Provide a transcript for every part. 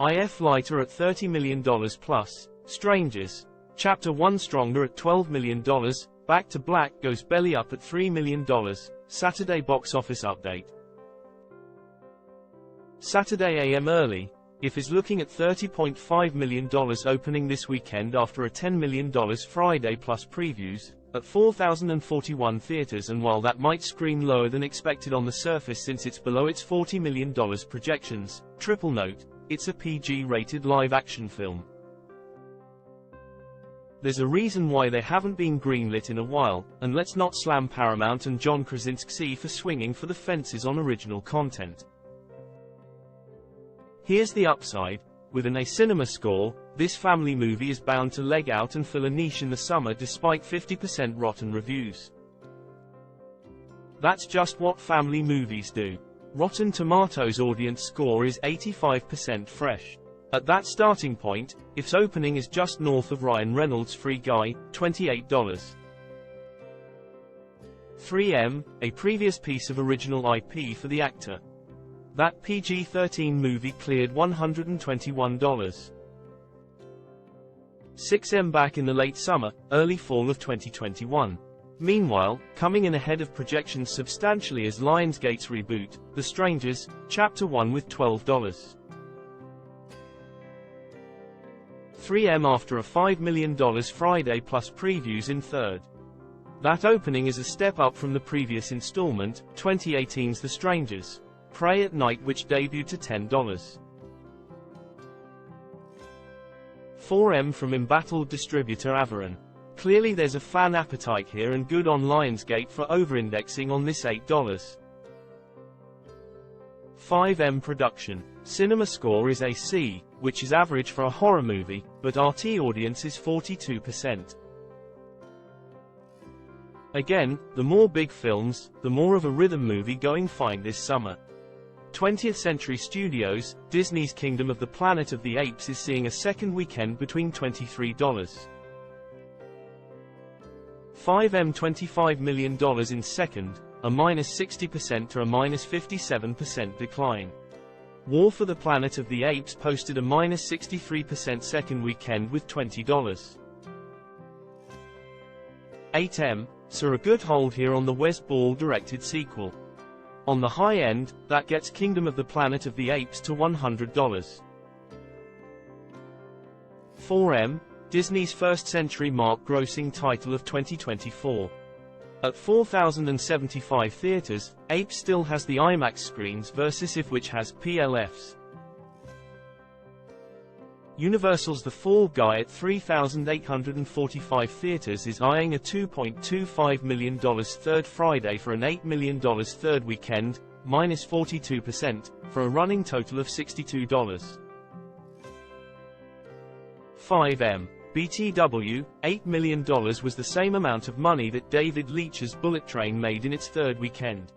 IF lighter at $30 million plus, Strangers. Chapter 1 stronger at $12 million, Back to Black goes belly up at $3 million, Saturday box office update. Saturday AM early. IF is looking at $30.5 million opening this weekend after a $10 million Friday plus previews, at 4,041 theaters, and while that might screen lower than expected on the surface since it's below its $40 million projections, triple note, it's a PG-rated live-action film. There's a reason why they haven't been greenlit in a while, and let's not slam Paramount and John Krasinski for swinging for the fences on original content. Here's the upside. With an A cinema score, this family movie is bound to leg out and fill a niche in the summer despite 50% rotten reviews. That's just what family movies do. Rotten Tomatoes audience score is 85% fresh. At that starting point, IF's opening is just north of Ryan Reynolds' Free Guy, $28. 3M, a previous piece of original IP for the actor. That PG-13 movie cleared $121. 6M back in the late summer, early fall of 2021. Meanwhile, coming in ahead of projections substantially is Lionsgate's reboot, The Strangers, Chapter 1 with $12. 3M after a $5 million Friday plus previews in third. That opening is a step up from the previous installment, 2018's The Strangers. Prey at Night, which debuted to $10. 4M from embattled distributor Avaron. Clearly there's a fan appetite here and good on Lionsgate for over-indexing on this $8. 5M production. Cinema score is a C, which is average for a horror movie, but RT audience is 42%. Again, the more big films, the more of a rhythm movie going fine this summer. 20th Century Studios, Disney's Kingdom of the Planet of the Apes is seeing a second weekend between $23. 5M $25 million in second, a -60% to a -57% decline. War for the Planet of the Apes posted a -63% second weekend with $20. 8M, saw a good hold here on the Wes Ball directed sequel. On the high end, that gets Kingdom of the Planet of the Apes to $100. 4M, Disney's first-century mark grossing title of 2024. At 4,075 theaters, Apes still has the IMAX screens versus IF, which has PLFs. Universal's The Fall Guy at 3,845 theaters is eyeing a $2.25 million third Friday for an $8 million third weekend, -42%, for a running total of $62. 5M. BTW, $8 million was the same amount of money that David Leitch's Bullet Train made in its third weekend.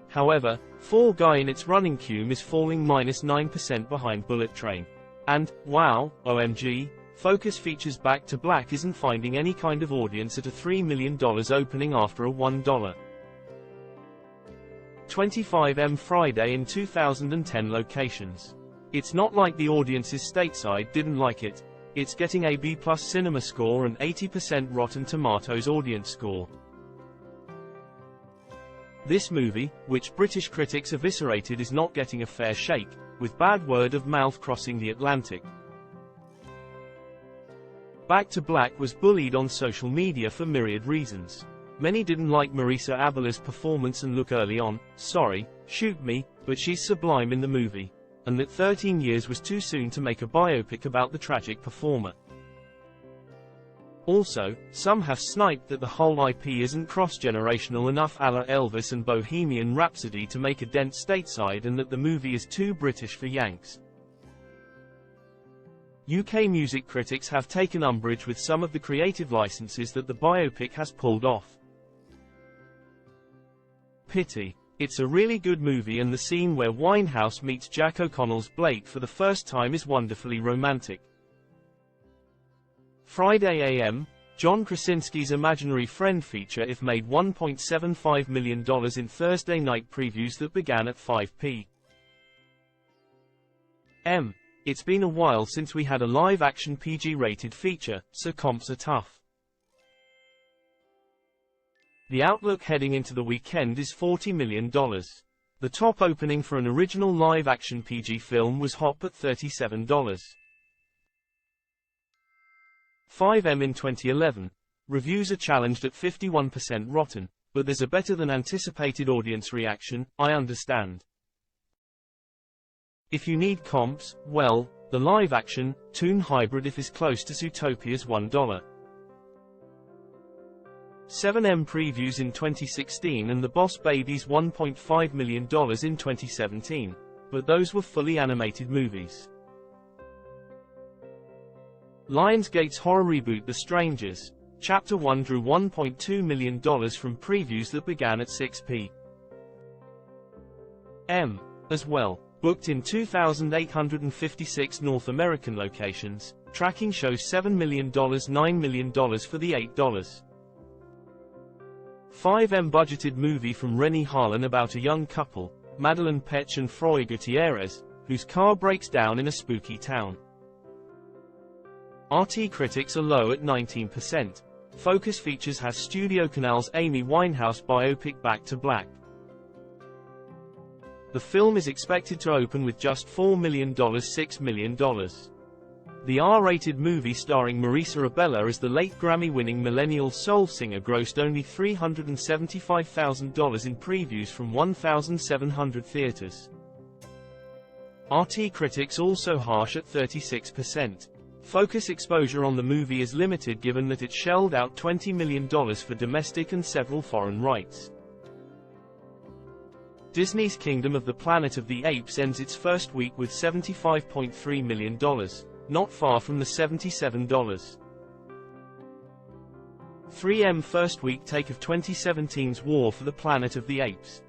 However, Fall Guy in its running queue is falling -9% behind Bullet Train. And, wow, OMG, Focus Features Back to Black isn't finding any kind of audience at a $3 million opening after a $1. 25M Friday in 2010 locations. It's not like the audiences stateside didn't like it. It's getting a B+ cinema score and 80% Rotten Tomatoes audience score. This movie, which British critics eviscerated, is not getting a fair shake, with bad word of mouth crossing the Atlantic. Back to Black was bullied on social media for myriad reasons. Many didn't like Marisa Abila's performance and look early on, sorry, shoot me, but she's sublime in the movie, and that 13 years was too soon to make a biopic about the tragic performer. Also, some have sniped that the whole IP isn't cross-generational enough a la Elvis and Bohemian Rhapsody to make a dent stateside, and that the movie is too British for Yanks. UK music critics have taken umbrage with some of the creative licenses that the biopic has pulled off. Pity. It's a really good movie, and the scene where Winehouse meets Jack O'Connell's Blake for the first time is wonderfully romantic. Friday AM, John Krasinski's Imaginary Friend feature IF made $1.75 million in Thursday night previews that began at 5 p. It's been a while since we had a live-action PG-rated feature, so comps are tough. The outlook heading into the weekend is $40 million. The top opening for an original live-action PG film was Hop at $37. 5M in 2011. Reviews are challenged at 51% rotten, but there's a better-than-anticipated audience reaction, I understand. If you need comps, well, the live-action, toon hybrid if is close to Zootopia's $1. 7M previews in 2016 and The Boss Baby's $1.5 million in 2017, but those were fully animated movies. Lionsgate's horror reboot The Strangers, Chapter 1 drew $1.2 million from previews that began at 6p. As well. Booked in 2,856 North American locations, tracking shows $7 million $9 million for the $8. 5M budgeted movie from Renny Harlin about a young couple, Madeleine Petsch and Froy Gutierrez, whose car breaks down in a spooky town. RT critics are low at 19%. Focus Features has Studio Canal's Amy Winehouse biopic Back to Black. The film is expected to open with just $4 million $6 million. The R-rated movie starring Marisa Abela as the late Grammy-winning millennial soul singer grossed only $375,000 in previews from 1,700 theaters. RT critics also harsh at 36%. Focus exposure on the movie is limited given that it shelled out $20 million for domestic and several foreign rights. Disney's Kingdom of the Planet of the Apes ends its first week with $75.3 million, not far from the $77. 3M first week take of 2017's War for the Planet of the Apes.